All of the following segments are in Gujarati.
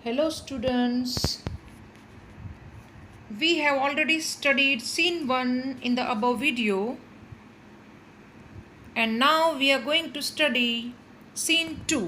Hello students, we have already studied scene 1 in the above video and now we are going to study scene 2.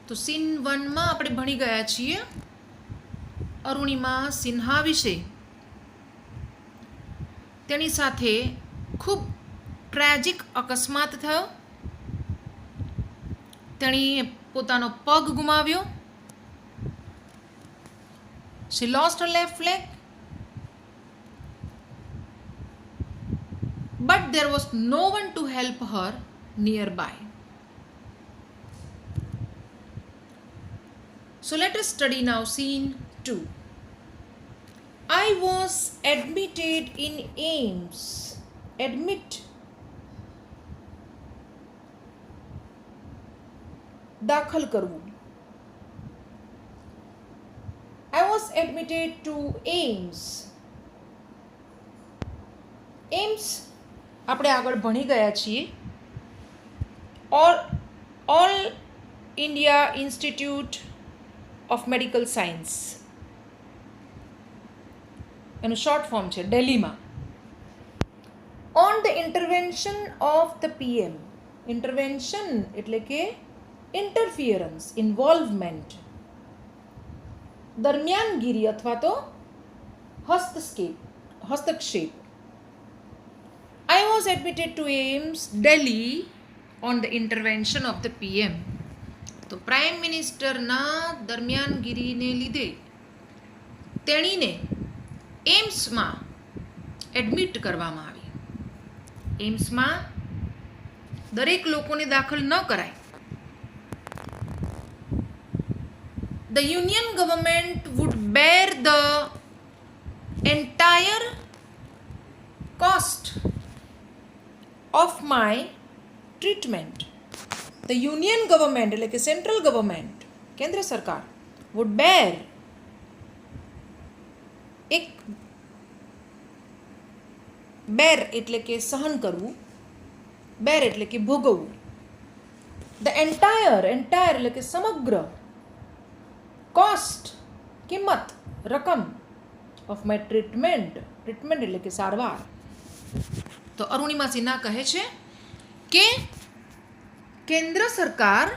તો સીન 1 માં આપણે ભણી ગયા છીએ અરુણિમા સિન્હા વિશે. તેની સાથે ખૂબ ટ્રેજિક અકસ્માત થયો. તેણીએ પોતાનો પગ ગુમાવ્યો. She lost her left leg, but there was no one to help her nearby. So let us study now scene 2. I was admitted in AIIMS. Admit. દાખલ કરવું. I was admitted to AIIMS. AIIMS આપણે આગળ ભણી ગયા છીએ. All India Institute of Medical Science એનું શોર્ટ ફોર્મ છે, દિલ્હીમાં. On the intervention of the PM. Intervention એટલે કે ઇન્ટરફિયરન્સ, ઇન્વોલ્વમેન્ટ, દરમિયાનગીરી અથવા તો હસ્તક્ષેપ. I was admitted to AIIMS Delhi on the intervention of the PM. તો પ્રાઇમ મિનિસ્ટરના દરમિયાનગીરીને લીધે તેણીને એમ્સમાં એડમિટ કરવામાં આવી. એમ્સમાં દરેક લોકોને દાખલ ન કરાય. The union government would bear the entire cost of my treatment. The union government એટલે કે સેન્ટ્રલ ગવર્મેન્ટ, કેન્દ્ર સરકાર, would bear બેર એટલે કે સહન કરવું, બેર એટલે કે ભોગવવું. ધ એન્ટાયર એટલે કે સમગ્ર, કોસ્ટ કિંમત, રકમ, ઓફ માય ટ્રીટમેન્ટ એટલે કે સારવાર. તો અરુણિમા સિન્હા કહે છે કે કેન્દ્ર સરકાર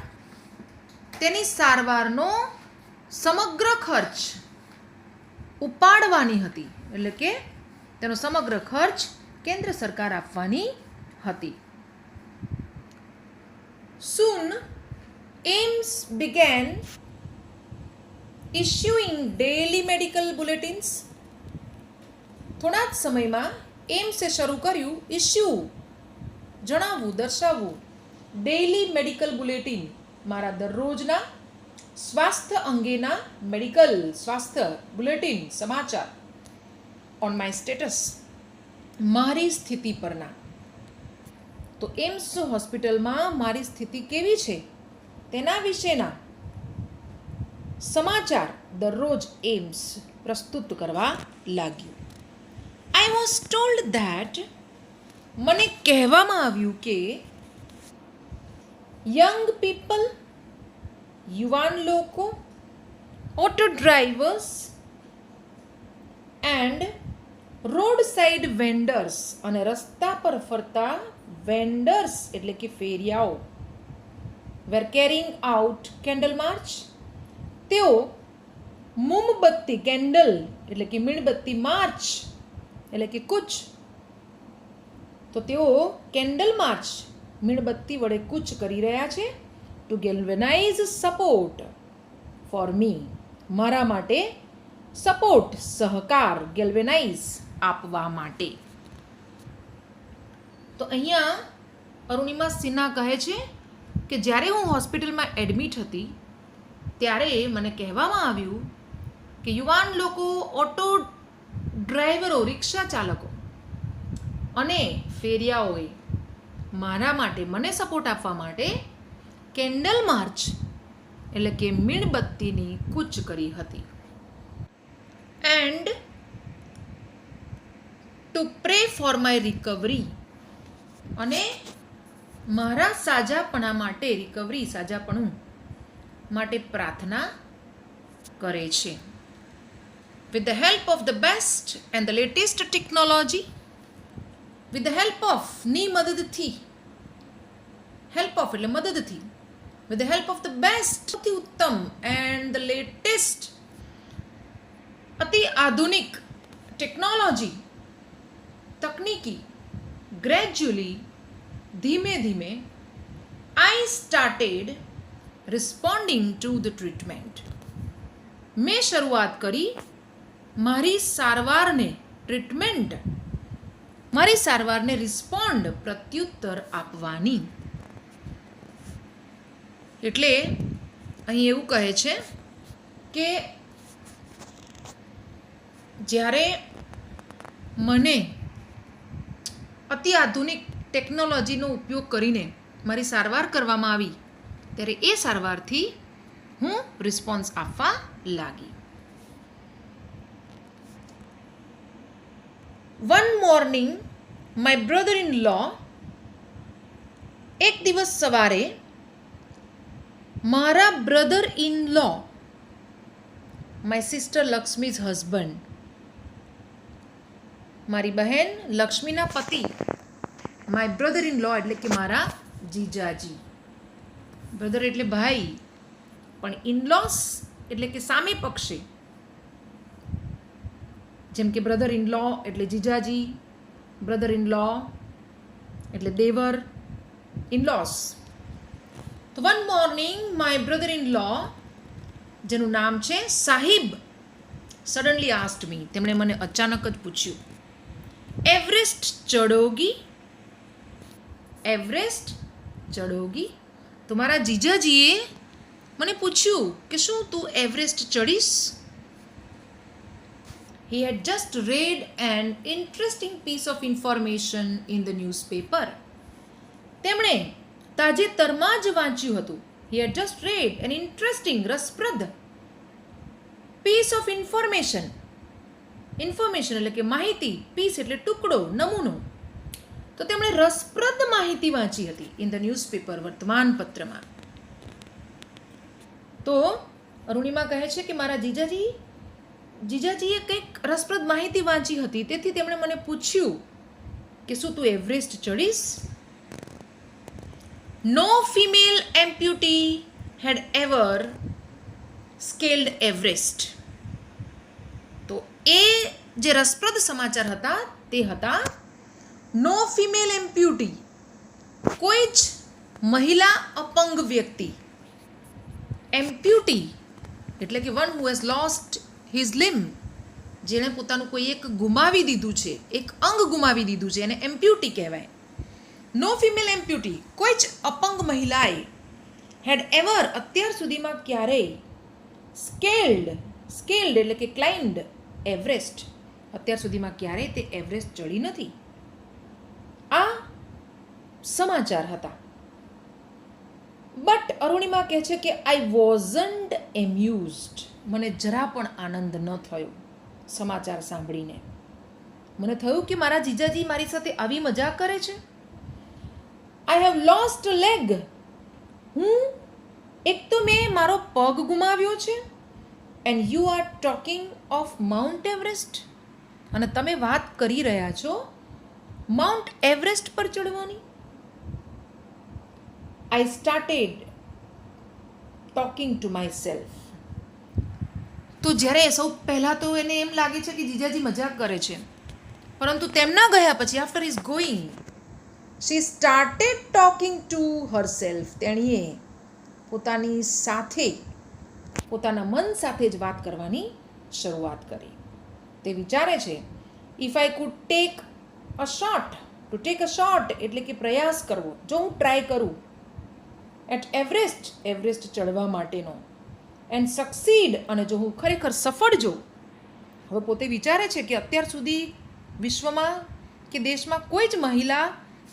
તેની સારવારનો સમગ્ર ખર્ચ ઉપાડવાની હતી, એટલે કે તેનો સમગ્ર ખર્ચ કેન્દ્ર સરકાર આપવાની હતી. Soon AIIMS began issuing daily medical bulletins. થોડા જ સમયમાં એમ્સે શરૂ કર્યું જણાવવું, દર્શાવવું, ડેઇલી મેડિકલ બુલેટિન, મારા દરરોજના સ્વાસ્થ્ય અંગેના સ્વાસ્થ્ય બુલેટિન, સમાચાર. ઓન માય સ્ટેટસ, મારી સ્થિતિ પરના. તો એમ્સ હોસ્પિટલમાં મારી સ્થિતિ કેવી છે તેના વિશેના સમાચાર દરરોજ એમ્સ પ્રસ્તુત કરવા લાગ્યું. આઈ વોઝ ટોલ્ડ ધેટ, મને કહેવામાં આવ્યું કે યંગ પીપલ, યુવાન લોકો, auto drivers and road side vendors, અને રસ્તા પર ફરતા વેન્ડર્સ એટલે કે ફેરિયાઓ, વેર કેરિંગ આઉટ કેન્ડલ માર્ચ, તેઓ મોમબત્તી, કેન્ડલ એટલે કે મીણબત્તી, માર્ચ એટલે કે કૂચ, તો તેઓ કેન્ડલ માર્ચ, મીણબત્તી વડે કૂચ કરી રહ્યા છે. To galvanize support for me, મારા માટે સપોર્ટ, સહકાર, ગેલ્વેનાઇઝ આપવા માટે. તો અહીંયા અરુણિમા સિન્હા કહે છે કે જ્યારે હું હોસ્પિટલમાં એડમિટ હતી ત્યારે મને કહેવામાં આવ્યું કે યુવાન લોકો, ઓટો ડ્રાઈવરો, રિક્ષા ચાલકો અને ફેરિયાઓએ મારા માટે, મને સપોર્ટ આપવા માટે કેન્ડલ માર્ચ એટલે કે મીણબત્તીની કૂચ કરી હતી. And two pre for my recovery, અને મારા સાજાપણા માટે રિકવરી સાજાપણું માટે પ્રાર્થના કરે છે. With the help of the best and the latest technology, with the help of ની મદદથી, help of એટલે મદદથી, with the help of the best અતિ ઉત્તમ and the latest અતિ આધુનિક ટેકનોલોજી તકનીકી ગ્રેજ્યુઅલી ધીમે ધીમે I started responding to the treatment. મેં શરૂઆત કરી મારી સારવારને ટ્રીટમેન્ટ મારી સારવારને રિસ્પોન્ડ પ્રત્યુત્તર આપવાની. એટલે અહીં એવું કહે છે કે જ્યારે મને અતિ આધુનિક ટેકનોલોજીનો ઉપયોગ કરીને મારી સારવાર કરવામાં આવી ત્યારે એ સારવારથી હું રિસ્પોન્સ આપવા લાગી. One morning, my brother-in-law, એક દિવસ સવારે મારા brother-in-law, my sister Lakshmi's husband, મારી બહેન લક્ષ્મીના પતિ, my brother-in-law એટલે કે મારા જીજાજી. બ્રધર એટલે ભાઈ, પણ ઇનલોસ એટલે કે સામે પક્ષે, જેમ કે બ્રધર ઇન લો એટલે જીજાજી, બ્રધર ઇન લો એટલે દેવર, ઇનલોસ. તો one morning my brother in law, જેનું નામ છે સાહિબ, સડનલી આસ્ક્ડ મી, તેમણે મને અચાનક જ પૂછ્યું, એવરેસ્ટ ચઢોગી? એવરેસ્ટ ચઢોગી? તો મારા જીજાજીએ મને પૂછ્યું કે શું તું Everest ચડીશ? He had just read an interesting piece of information in the newspaper. તેમણે તાજેતરમાં જ વાંચ્યું હતું. He had just read an interesting, રસપ્રદ piece of information. ઇન્ફોર્મેશન એટલે કે માહિતી, પીસ એટલે ટુકડો, નમૂનો. તો તેમણે રસપ્રદ માહિતી વાંચી હતી ઇન ધ ન્યૂઝપેપર, વર્તમાનપત્રમાં. તો અરુણિમા કહે છે કે મારા જીજાજીએ કંઈક રસપ્રદ માહિતી વાંચી હતી, તેથી તેમણે મને પૂછ્યું કે શું તું Everest ચડીશ? No female amputee had ever scaled Everest. તો એ જે રસપ્રદ સમાચાર હતા તે હતા નો ફિમેલ એમ્પ્યુટી, કોઈ જ મહિલા અપંગ વ્યક્તિ. એમ્પ્યુટી એટલે કે one who has lost his લિમ્બ, જેણે પોતાનું કોઈ એક ગુમાવી દીધું છે, એક અંગ ગુમાવી દીધું છે, એને એમ્પ્યુટી કહેવાય. નો ફિમેલ એમ્પ્યુટી, કોઈ જ અપંગ મહિલાએ હેડ એવર, અત્યાર સુધીમાં ક્યારેય, સ્કેલ્ડ એટલે કે ક્લાઇમ્ડ એવરેસ્ટ, અત્યાર સુધીમાં ક્યારેય તે એવરેસ્ટ ચડી નથી. આ સમાચાર હતા. બટ અરુણિમા કહે છે કે આઈ વોઝન્ટ એમ્યુઝડ, મને જરા પણ આનંદ ન થયો સમાચાર સાંભળીને. મને થયું કે મારા જીજાજી મારી સાથે આવી મજાક કરે છે. આઈ હેવ લોસ્ટ લેગ, એક તો મેં મારો પગ ગુમાવ્યો છે, and you are talking of mount Everest, અને તમે વાત કરી રહ્યા છો માઉન્ટ એવરેસ્ટ પર ચડવાની. I started talking to myself. તો જ્યારે સૌ પહેલાં તો એને એમ લાગે છે કે જીજાજી મજાક કરે છે, પરંતુ તેમના ગયા પછી after his going she started talking to herself, તેણીએ પોતાની સાથે, પોતાના મન સાથે જ વાત કરવાની શરૂઆત કરી. તે વિચારે છે if I could take a shot, to take a shot એટલે કે પ્રયાસ કરવો, જો હું ટ્રાય કરું એટ એવરેસ્ટ ચડવા માટેનો, એન્ડ સક્સીડ, અને જો હું ખરેખર સફળ જો. હવે પોતે વિચારે છે કે અત્યાર સુધી વિશ્વમાં કે દેશમાં કોઈ જ મહિલા,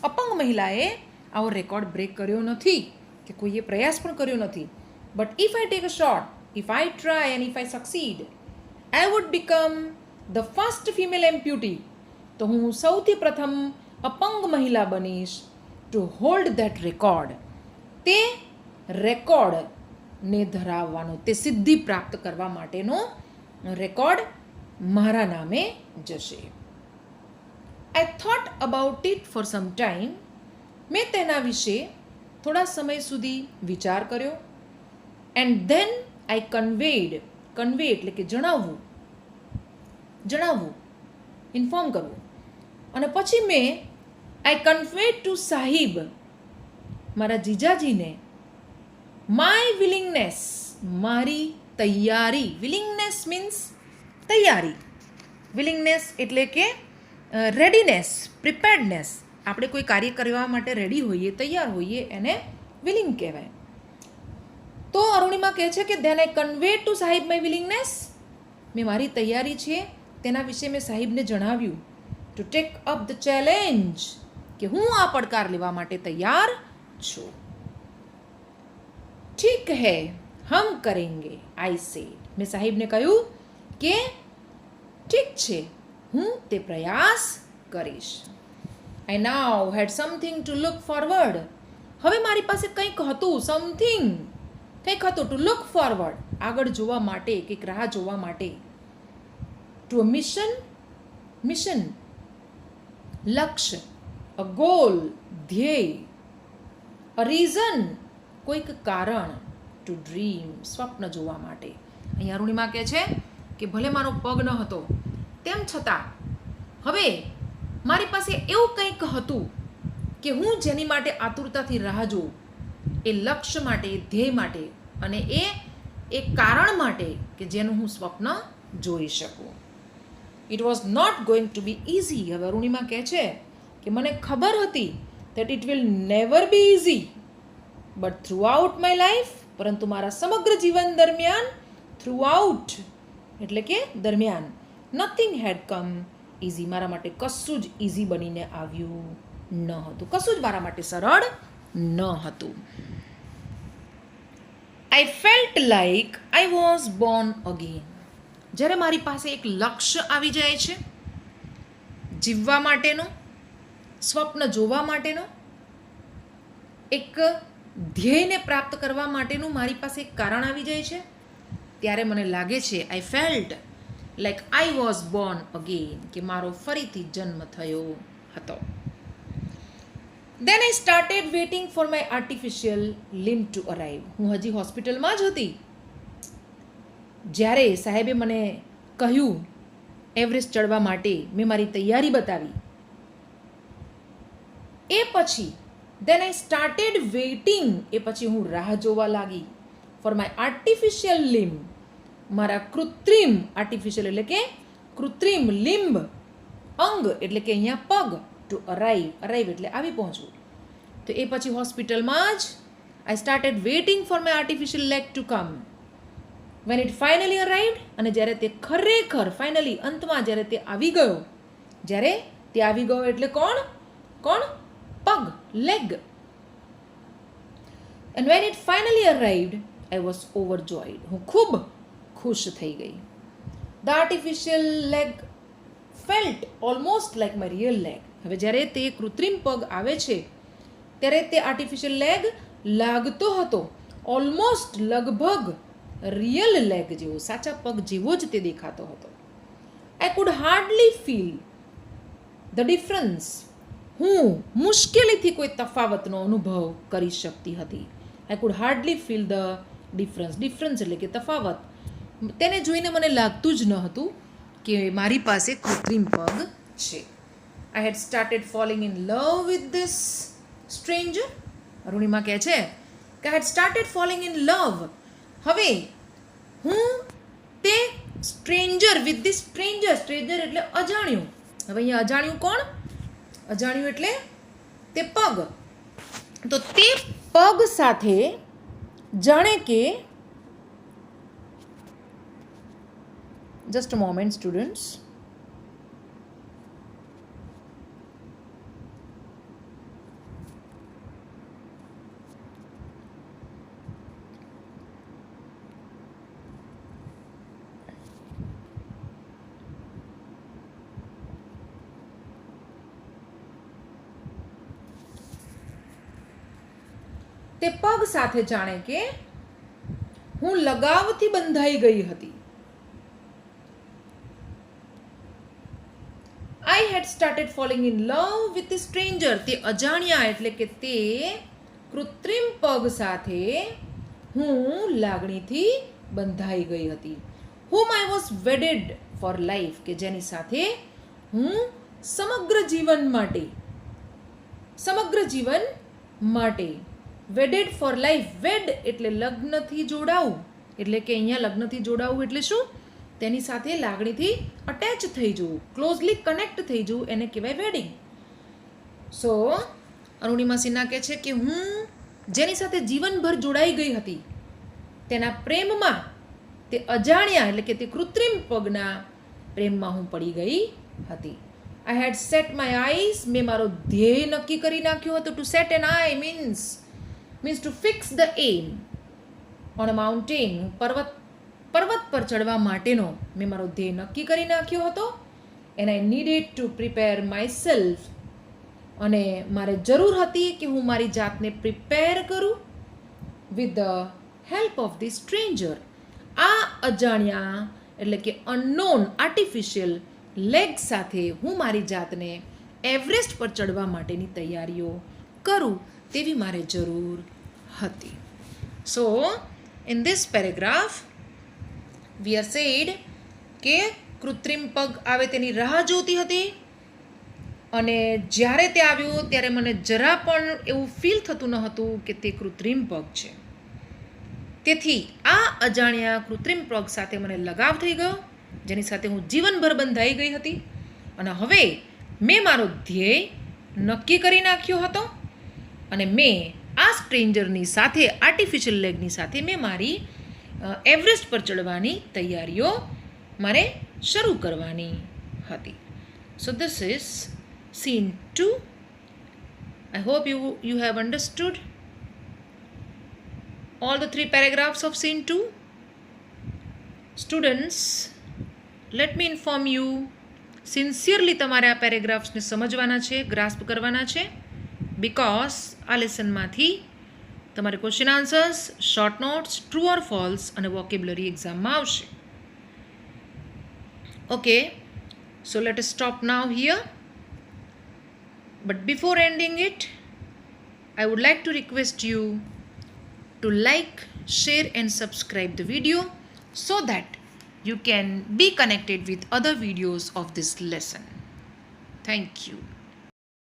અપંગ મહિલાએ આવો રેકોર્ડ બ્રેક કર્યો નથી, કે કોઈએ પ્રયાસ પણ કર્યો નથી. But if I take a shot, if I try and if I succeed, I would become the first female amputee, તો હું સૌથી પ્રથમ અપંગ મહિલા બનીશ ટુ હોલ્ડ ધેટ રેકોર્ડ, તે રેકોર્ડને ધરાવવાનો, તે સિદ્ધિ પ્રાપ્ત કરવા માટેનો રેકોર્ડ મારા નામે જશે. I thought about it for some time, મેં તેના વિશે થોડા સમય સુધી વિચાર કર્યો. એન્ડ ધેન આઈ કન્વે એટલે કે જણાવવું, ઇન્ફોર્મ કરવું. અને પછી મેં આઈ કન્વે ટુ સાહિબ, મારા જીજાજીને, માય વિલિંગનેસ, મારી તૈયારી. વિલિંગનેસ મીન્સ તૈયારી. વિલિંગનેસ એટલે કે રેડીનેસ, પ્રિપેર્ડનેસ. આપણે કોઈ કાર્ય કરવા માટે રેડી હોઈએ, તૈયાર હોઈએ, એને વિલિંગ કહેવાય. તો અરુણિમા કહે છે કે then I convey to Sahib my willingness, મેં મારી તૈયારી છે તેના વિશે મેં સાહિબને જણાવ્યું. To take up the challenge, કે હું આ પડકાર લેવા માટે તૈયાર છું. ઠીક હૈ, હમ કરેંગે, આઈ સેડ. મેં સાહિબને કહ્યું કે ઠીક છે, હું તે પ્રયાસ કરીશ. આઈ નાઉ હેડ સમથિંગ ટુ લુક ફોરવર્ડ, હવે મારી પાસે કંઈક હતું, કંઈક હતું. ટુ લુક ફોરવર્ડ, આગળ જોવા માટે, કંઈક રાહ જોવા માટે. ટુ અ મિશન, લક્ષ્ય. અ ગોલ, ધ્યેય. અ રીઝન, કોઈક કારણ. ટુ ડ્રીમ, સ્વપ્ન જોવા માટે. અહીંયા અરુણિમા કહે છે કે ભલે મારો પગ ન હતો, તેમ છતાં હવે મારી પાસે એવું કંઈક હતું કે હું જેની માટે આતુરતાથી રાહ જોઉં, એ લક્ષ્ય માટે, એ ધ્યેય માટે, અને એ કારણ માટે કે જેનું હું સ્વપ્ન જોઈ શકું. It was not going to be easy. હવે અરુણિમા કહે છે કે મને ખબર હતી that it will never be easy, but throughout my life, પરંતુ મારા સમગ્ર જીવન દરમિયાન, થ્રુ આઉટ એટલે કે દરમિયાન, નથિંગ હેડ કમ ઇઝી, મારા માટે કશું જ ઇઝી બનીને આવ્યું ન હતું, કશું જ મારા માટે સરળ ન હતું. આઈ felt like I was born again, જ્યારે મારી પાસે એક લક્ષ્ય આવી જાય છે, જીવવા માટેનો, સ્વપ્ન જોવા માટેનો, એક ધ્યેયને પ્રાપ્ત કરવા માટેનું મારી પાસે એક કારણ આવી જાય છે, ત્યારે મને લાગે છે, I felt like I was born again, કે મારો ફરીથી જન્મ થયો હતો. Then I started waiting for my artificial limb to arrive. હું હજી હોસ્પિટલમાં જ હતી જ્યારે સાહેબે મને કહ્યું એવરેસ્ટ ચડવા માટે, મેં મારી તૈયારી બતાવી. એ પછી દેન આઈ સ્ટાર્ટેડ વેઇટિંગ, એ પછી હું રાહ જોવા લાગી ફોર માય આર્ટિફિશિયલ લિમ્બ, મારા કૃત્રિમ, આર્ટિફિશિયલ એટલે કે કૃત્રિમ, લિમ્બ અંગ એટલે કે અહીંયા પગ, ટુ અરાઈવ એટલે આવી પહોંચવું. તો એ પછી હોસ્પિટલમાં જ I started waiting for my artificial leg to come. When it finally arrived, અને જ્યારે તે ખરેખર ફાઇનલી અંતમાં જ્યારે તે આવી ગયો, જ્યારે તે આવી ગયો એટલે કોણ? પગ, leg. And when it finally arrived I was overjoyed, હું ખૂબ ખુશ થઈ ગઈ. The artificial leg felt almost like my real leg. હવે જ્યારે તે કૃત્રિમ પગ આવે છે ત્યારે તે આર્ટિફિશિયલ લેગ લાગતો હતો ઓલમોસ્ટ, લગભગ રિયલ લેગ જેવો, સાચા પગ જેવો જ તે દેખાતો હતો. I could hardly feel the difference, હું મુશ્કેલીથી કોઈ તફાવતનો અનુભવ કરી શકતી હતી. I could hardly feel the difference એટલે કે તફાવત. તેને જોઈને મને લાગતું જ ન હતું કે મારી પાસે કૃત્રિમ પગ છે. I had started falling in love with this stranger. Arunima કહે છે કે I had started falling in love. હવે હું તે સ્ટ્રેન્જર વિથ ધીસ સ્ટ્રેન્જર એટલે અજાણ્યું. હવે અહીંયા અજાણ્યું કોણ? અજાણ્યું એટલે તે પગ. તો તે પગ સાથે જાણે કે, just a moment students, તે પગ સાથે જાણે કે હું લગાવથી બંધાઈ ગઈ હતી. I had started falling in love with a stranger. તે અજાણ્યા એટલે કે તે કૃત્રિમ પગ સાથે હું લાગણીથી બંધાઈ ગઈ હતી. whom I was wedded for life, કે જેની સાથે હું સમગ્ર જીવન માટે wedded for life. wed એટલે લગ્નથી જોડાવું, એટલે કે અહીંયા લગ્નથી જોડાવું એટલે શું? તેની સાથે લાગણીથી અટેચ થઈ જવું, ક્લોઝલી કનેક્ટ થઈ જવું, એને કહેવાય વેડિંગ. સો અરુણિમા સિન્હા કહે છે કે હું જેની સાથે જીવનભર જોડાઈ ગઈ હતી તેના પ્રેમમાં, તે અજાણ્યા એટલે કે તે કૃત્રિમ પગના પ્રેમમાં હું પડી ગઈ હતી. I had set my eyes, મેં મારો ધ્યેય નક્કી કરી નાખ્યો હતો. To set an eye means to fix the aim on a mountain. પર્વત પર ચડવા માટેનો મેં મારો ધ્યેય નક્કી કરી નાખ્યો હતો. And I needed to prepare my self, અને મારે જરૂર હતી કે હું મારી જાતને પ્રિપેર કરું with the help of the stranger. આ અજાણ્યા એટલે કે અનનોન આર્ટિફિશિયલ લેગ સાથે હું મારી જાતને એવરેસ્ટ પર ચડવા માટેની તૈયારીઓ કરું તેવી મારે જરૂર હતી. So in this paragraph we are said કે કૃત્રિમ પગ આવે તેની રાહ જોતી હતી, અને જ્યારે તે આવ્યો ત્યારે મને જરા પણ એવું ફીલ થતું ન હતું કે તે કૃત્રિમ પગ છે. તેથી આ અજાણ્યા કૃત્રિમ પગ સાથે મને લગાવ થઈ ગયો, જેની સાથે હું જીવનભર બંધાઈ ગઈ હતી. અને હવે મેં મારો ધ્યેય નક્કી કરી નાખ્યો હતો, અને મેં આ સ્ટ્રેન્જરની સાથે, આર્ટિફિશિયલ લેગની સાથે મેં મારી એવરેસ્ટ પર ચડવાની તૈયારીઓ મારે શરૂ કરવાની હતી. So this is scene 2. I hope you have understood all the 3 paragraphs of scene 2. Students, let me inform you, sincerely તમારે આ પેરેગ્રાફ્સને સમજવાના છે, ગ્રાસ્પ કરવાના છે, બિકોઝ આ લેસનમાંથી તમારે question answers, short notes, true or false અને વોકેબ્યુલરી એક્ઝામમાં આવશે. Okay, so let us stop now here. But before ending it, I would like to request you to like, share and subscribe the video so that you can be connected with other videos of this lesson. Thank you.